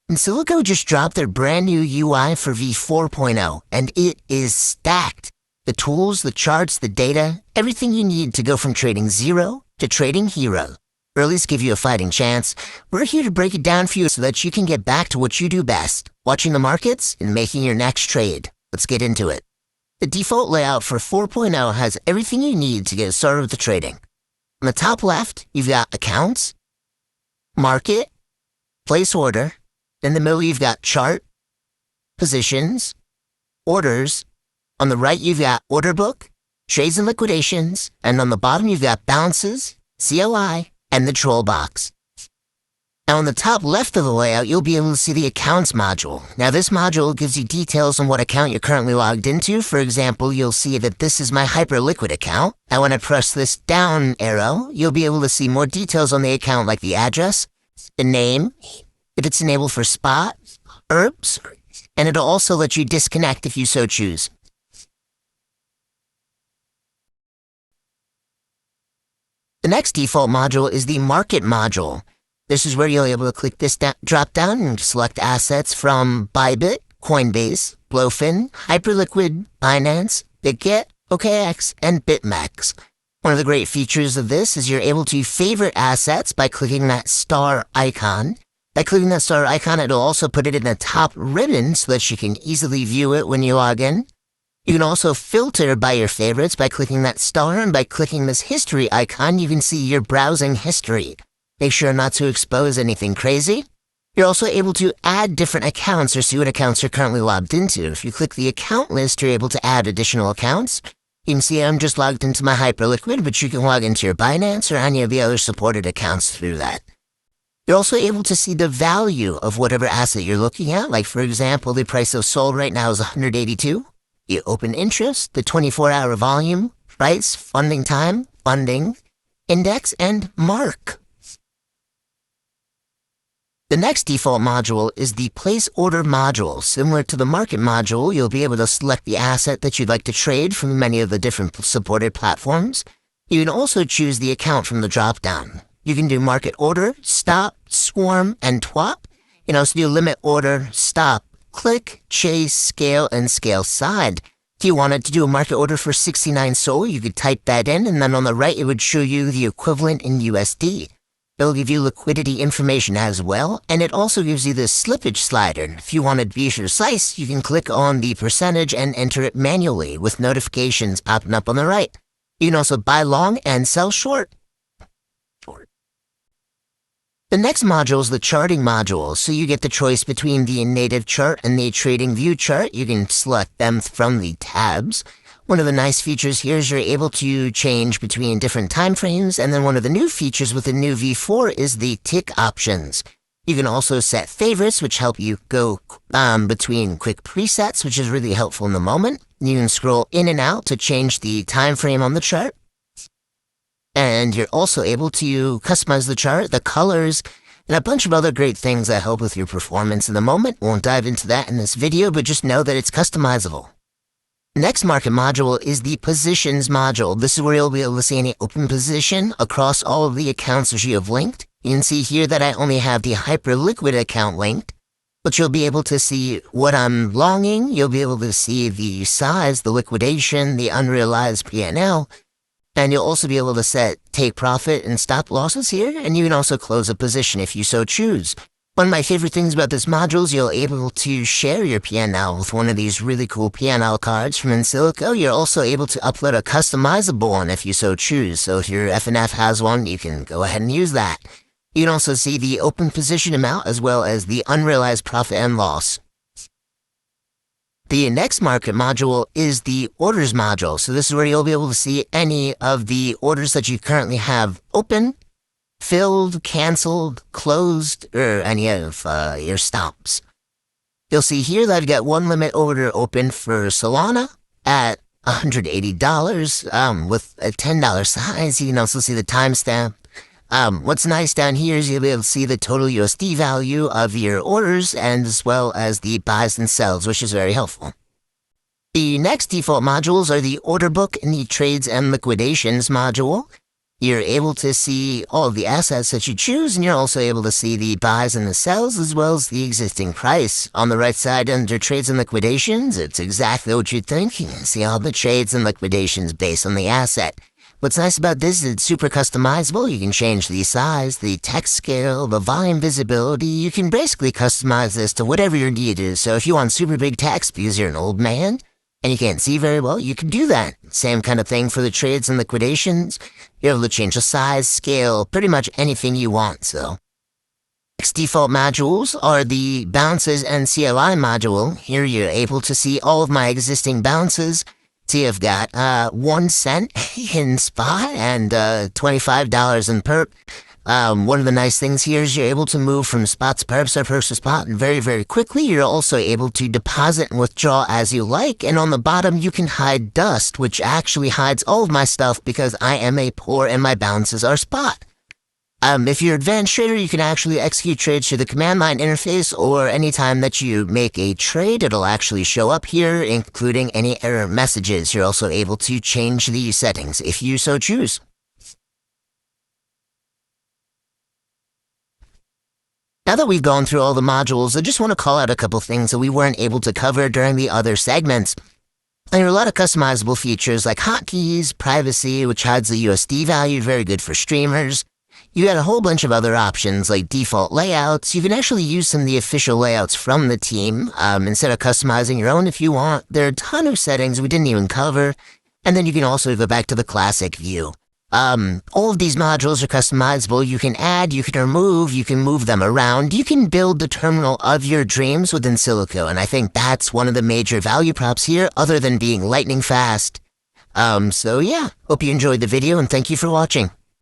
Insilico just dropped their brand new UI for V4.0, and it is stacked. The tools, the charts, the data, everything you need to go from trading zero to trading hero. Or at least give you a fighting chance. We're here to break it down for you so that you can get back to what you do best, watching the markets and making your next trade. Let's get into it. The default layout for 4.0 has everything you need to get started with the trading. On the top left, you've got accounts, market, place order. In the middle, you've got chart, positions, orders. On the right, you've got order book, trades and liquidations. And on the bottom, you've got balances, CLI, and the troll box. Now on the top left of the layout, you'll be able to see the accounts module. Now this module gives you details on what account you're currently logged into. For example, you'll see that this is my hyperliquid account. Now when I press this down arrow, you'll be able to see more details on the account like the address, the name, if it's enabled for spot, herbs, and it'll also let you disconnect if you so choose. The next default module is the market module. This is where you'll be able to click this drop down and select assets from Bybit, Coinbase, Blowfin, Hyperliquid, Binance, BitGet, OKX, and BitMEX. One of the great features of this is you're able to favorite assets by clicking that star icon. By clicking that star icon, it'll also put it in the top ribbon so that you can easily view it when you log in. You can also filter by your favorites by clicking that star, and by clicking this history icon, you can see your browsing history. Make sure not to expose anything crazy. You're also able to add different accounts or see what accounts you're currently logged into. If you click the account list, you're able to add additional accounts. You can see I'm just logged into my Hyperliquid, but you can log into your Binance or any of the other supported accounts through that. You're also able to see the value of whatever asset you're looking at. Like, for example, the price of SOL right now is 182. The open interest, the 24-hour volume, price, funding time, funding, index, and mark. The next default module is the place order module. Similar to the market module, you'll be able to select the asset that you'd like to trade from many of the different supported platforms. You can also choose the account from the drop-down. You can do market order, stop, swarm, and twop. You can also do limit order, stop, click, chase, scale, and scale side. If you wanted to do a market order for 69 SOL, you could type that in, and then on the right, it would show you the equivalent in USD. It'll give you liquidity information as well, and it also gives you the slippage slider. If you want to be precise, you can click on the percentage and enter it manually with notifications popping up on the right. You can also buy long and sell short. The next module is the charting module, so you get the choice between the native chart and the trading view chart. You can select them from the tabs. One of the nice features here is you're able to change between different time frames, and then one of the new features with the new V4 is the tick options. You can also set favorites, which help you go between quick presets, which is really helpful in the moment. You can scroll in and out to change the time frame on the chart. And you're also able to customize the chart, the colors, and a bunch of other great things that help with your performance in the moment. Won't dive into that in this video, but just know that it's customizable. Next market module is the positions module. This is where you'll be able to see any open position across all of the accounts that you have linked. You can see here that I only have the Hyperliquid account linked, but you'll be able to see what I'm longing. You'll be able to see the size, the liquidation, the unrealized P&L, and you'll also be able to set take profit and stop losses here, and you can also close a position if you so choose. One of my favorite things about this module is you're able to share your P&L with one of these really cool P&L cards from Insilico. You're also able to upload a customizable one if you so choose. So if your FNF has one, you can go ahead and use that. You can also see the open position amount as well as the unrealized profit and loss. The next market module is the orders module. So this is where you'll be able to see any of the orders that you currently have open, filled, canceled, closed, or any of your stops. You'll see here that I've got one limit order open for Solana at $180 with a $10 size. You can also see the timestamp. What's nice down here is you'll be able to see the total USD value of your orders and as well as the buys and sells, which is very helpful. The next default modules are the order book and the trades and liquidations module. You're able to see all of the assets that you choose, and you're also able to see the buys and the sells, as well as the existing price. On the right side, under trades and liquidations, it's exactly what you'd think. You can see all the trades and liquidations based on the asset. What's nice about this is it's super customizable. You can change the size, the text scale, the volume visibility. You can basically customize this to whatever your need is. So if you want super big text because you're an old man and you can't see very well, you can do that. Same kind of thing for the trades and liquidations. You're able to change the size, scale, pretty much anything you want, so. Next default modules are the bounces and CLI module. Here you're able to see all of my existing bounces. So you've got 1 cent in spot and $25 in perp. One of the nice things here is you're able to move from spot to perps or perps to spot very, very quickly. You're also able to deposit and withdraw as you like. And on the bottom, you can hide dust, which actually hides all of my stuff because I am a poor and my balances are spot. If you're advanced trader, you can actually execute trades through the command line interface, or anytime that you make a trade, it'll actually show up here, including any error messages. You're also able to change the settings if you so choose. Now that we've gone through all the modules, I just want to call out a couple things that we weren't able to cover during the other segments. There are a lot of customizable features like hotkeys, privacy, which hides the USD value, very good for streamers. You got a whole bunch of other options like default layouts. You can actually use some of the official layouts from the team instead of customizing your own if you want. There are a ton of settings we didn't even cover. And then you can also go back to the classic view. All of these modules are customizable. You can add, you can remove, you can move them around. You can build the terminal of your dreams with Insilico, and I think that's one of the major value props here, other than being lightning fast. So yeah, hope you enjoyed the video, and thank you for watching.